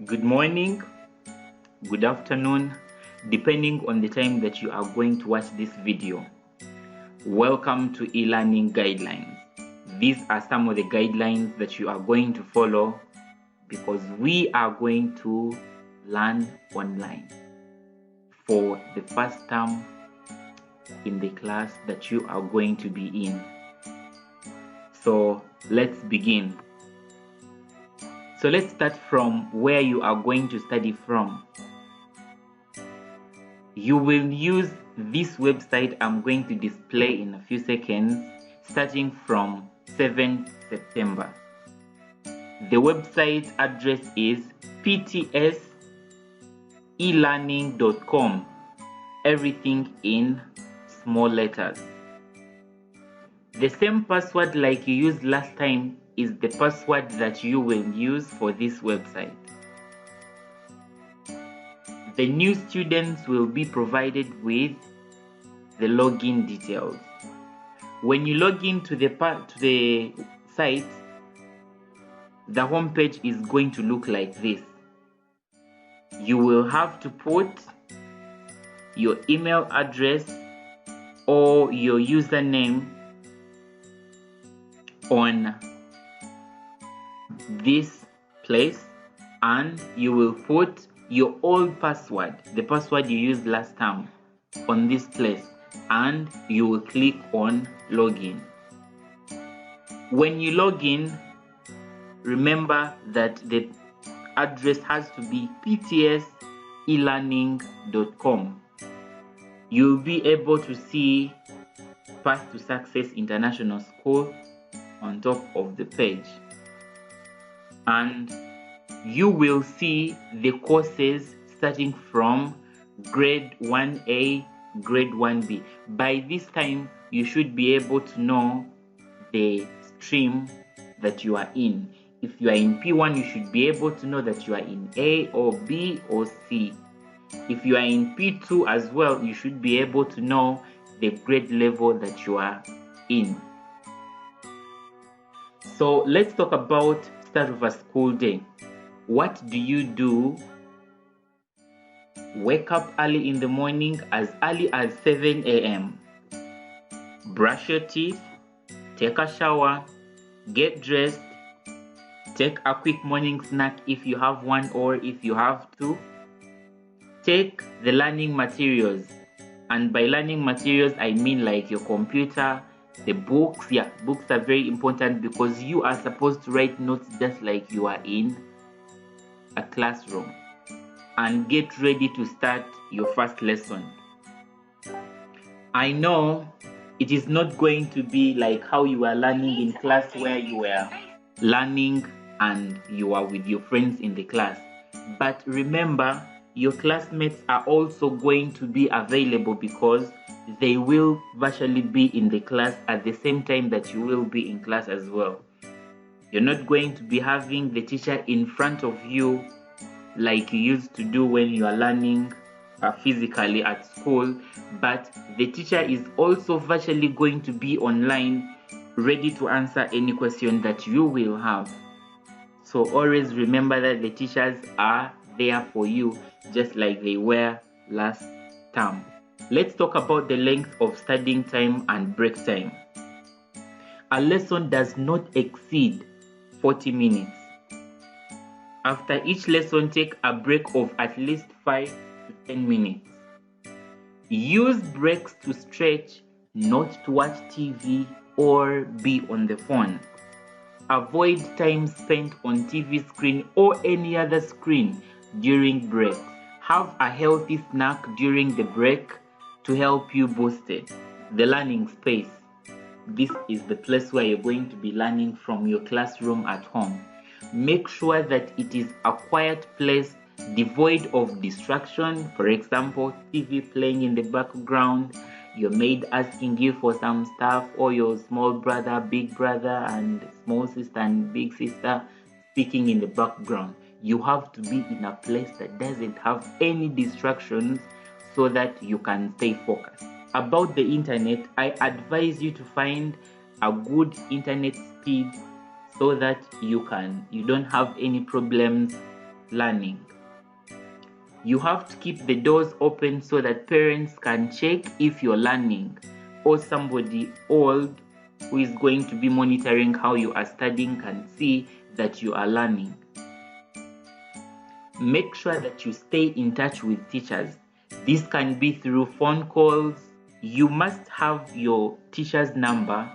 Good morning, good afternoon, depending on the time that you are going to watch this video. Welcome to E-Learning Guidelines. These are some of the guidelines that you are going to follow because we are going to learn online for the first term in the class that you are going to be in. So let's begin. So let's start from where you are going to study from. You will use this website I'm going to display in a few seconds, starting from 7th September. The website address is Pts E-Learning.com, everything in small letters. The same password like you used last time is the password that you will use for this website. The new students will be provided with the login details. When you log into the site, the home page is going to look like this. You will have to put your email address or your username on this place, and you will put your old password, the password you used last time, on this place, and you will click on login. When you log in, remember that the address has to be ptselearning.com. You'll be able to see Path to Success International School on top of the page, and you will see the courses starting from grade 1A, grade 1B. By this time, you should be able to know the stream that you are in. If you are in P1, you should be able to know that you are in A or B or C. If you are in P2 as well, you should be able to know the grade level that you are in. So let's talk about start of a school day. What do you do? Wake up early in the morning, as early as 7 a.m. Brush your teeth, take a shower, get dressed, take a quick morning snack if you have one or if you have two. Take the learning materials, and by learning materials I mean like your computer, the books. Yeah, books are very important because you are supposed to write notes just like you are in a classroom, and get ready to start your first lesson. I know it is not going to be like how you are learning in class, where you were learning and you are with your friends in the class, but remember your classmates are also going to be available because they will virtually be in the class at the same time that you will be in class as well. You're not going to be having the teacher in front of you like you used to do when you are learning physically at school, but the teacher is also virtually going to be online, ready to answer any question that you will have. So always remember that the teachers are there for you just like they were last term. Let's talk about the length of studying time and break time. A lesson does not exceed 40 minutes. After each lesson, take a break of at least 5 to 10 minutes. Use breaks to stretch, not to watch TV or be on the phone. Avoid time spent on TV screen or any other screen during breaks. Have a healthy snack during the break to help you boost it. The learning space. This is the place where you're going to be learning from your classroom at home. Make sure that it is a quiet place devoid of distraction. For example, TV playing in the background, your maid asking you for some stuff, or your small brother, big brother, and small sister and big sister speaking in the background. You have to be in a place that doesn't have any distractions so that you can stay focused. About the internet, I advise you to find a good internet speed so that you don't have any problems learning. You have to keep the doors open so that parents can check if you're learning, or somebody old who is going to be monitoring how you are studying can see that you are learning. Make sure that you stay in touch with teachers. This can be through phone calls. You must have your teacher's number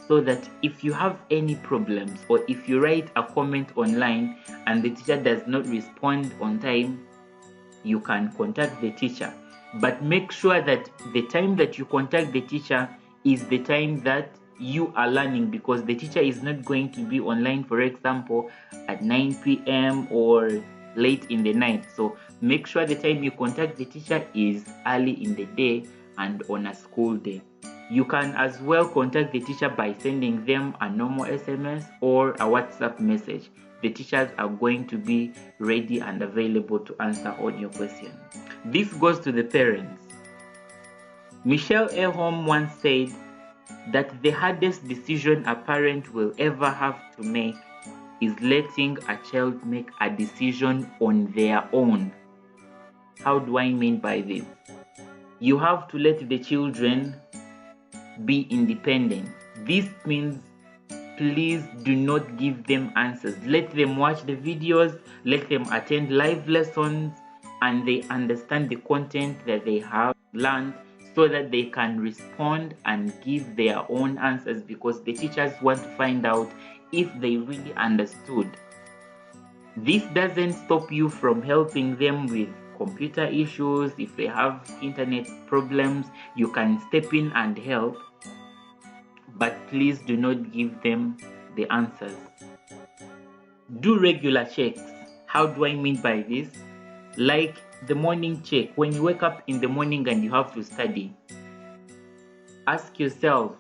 so that if you have any problems, or if you write a comment online and the teacher does not respond on time, you can contact the teacher. But make sure that the time that you contact the teacher is the time that you are learning, because the teacher is not going to be online, for example, at 9 p.m. or late in the night. So make sure the time you contact the teacher is early in the day and on a school day. You can as well contact the teacher by sending them a normal SMS or a WhatsApp message. The teachers are going to be ready and available to answer all your questions. This goes to the parents. Michelle A. Home once said that the hardest decision a parent will ever have to make is letting a child make a decision on their own. How do I mean by this? You have to let the children be independent. This means please do not give them answers. Let them watch the videos, let them attend live lessons, and they understand the content that they have learned so that they can respond and give their own answers, because the teachers want to find out if they really understood. This doesn't stop you from helping them with computer issues. If they have internet problems, you can step in and help. But please do not give them the answers. Do regular checks. How do I mean by this? Like the morning check. When you wake up in the morning and you have to study, ask yourself,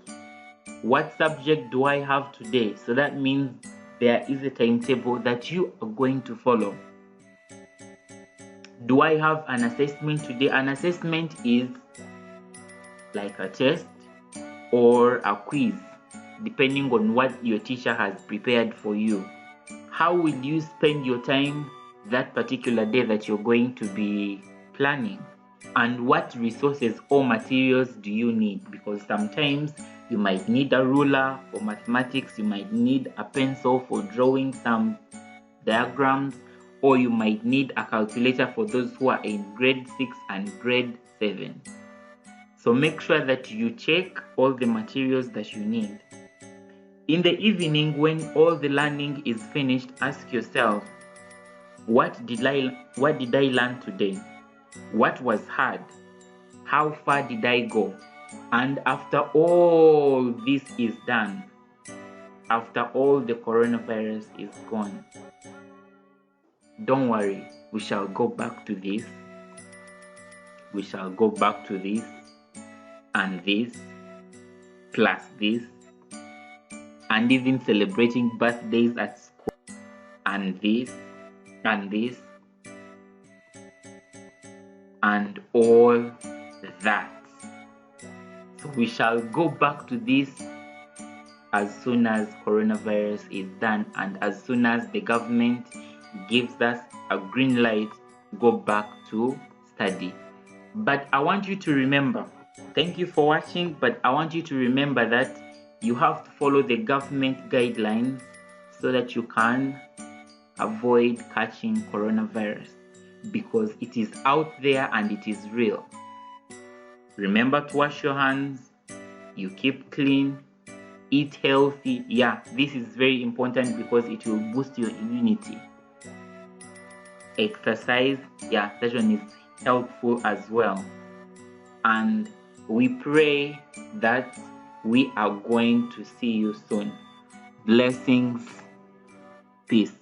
what subject do I have today? So that means there is a timetable that you are going to follow. Do I have an assessment today? An assessment is like a test or a quiz, depending on what your teacher has prepared for you. How will you spend your time that particular day that you're going to be planning? And what resources or materials do you need? Because sometimes you might need a ruler for mathematics, you might need a pencil for drawing some diagrams, or you might need a calculator for those who are in grade 6 and grade 7. So make sure that you check all the materials that you need. In the evening, when all the learning is finished, ask yourself, what did I learn today? What was hard? How far did I go? And after all this is done, after all the coronavirus is gone, don't worry, we shall go back to this. We shall go back to this and this, plus this, and even celebrating birthdays at school, and this, and this, and all that. So we shall go back to this as soon as coronavirus is done, and as soon as the government gives us a green light, go back to study. But I want you to remember, thank you for watching, but I want you to remember that you have to follow the government guidelines so that you can avoid catching coronavirus, because it is out there and it is real. Remember to wash your hands, you keep clean, eat healthy. Yeah, this is very important because it will boost your immunity. Exercise, yeah, that one is helpful as well. And we pray that we are going to see you soon. Blessings. Peace.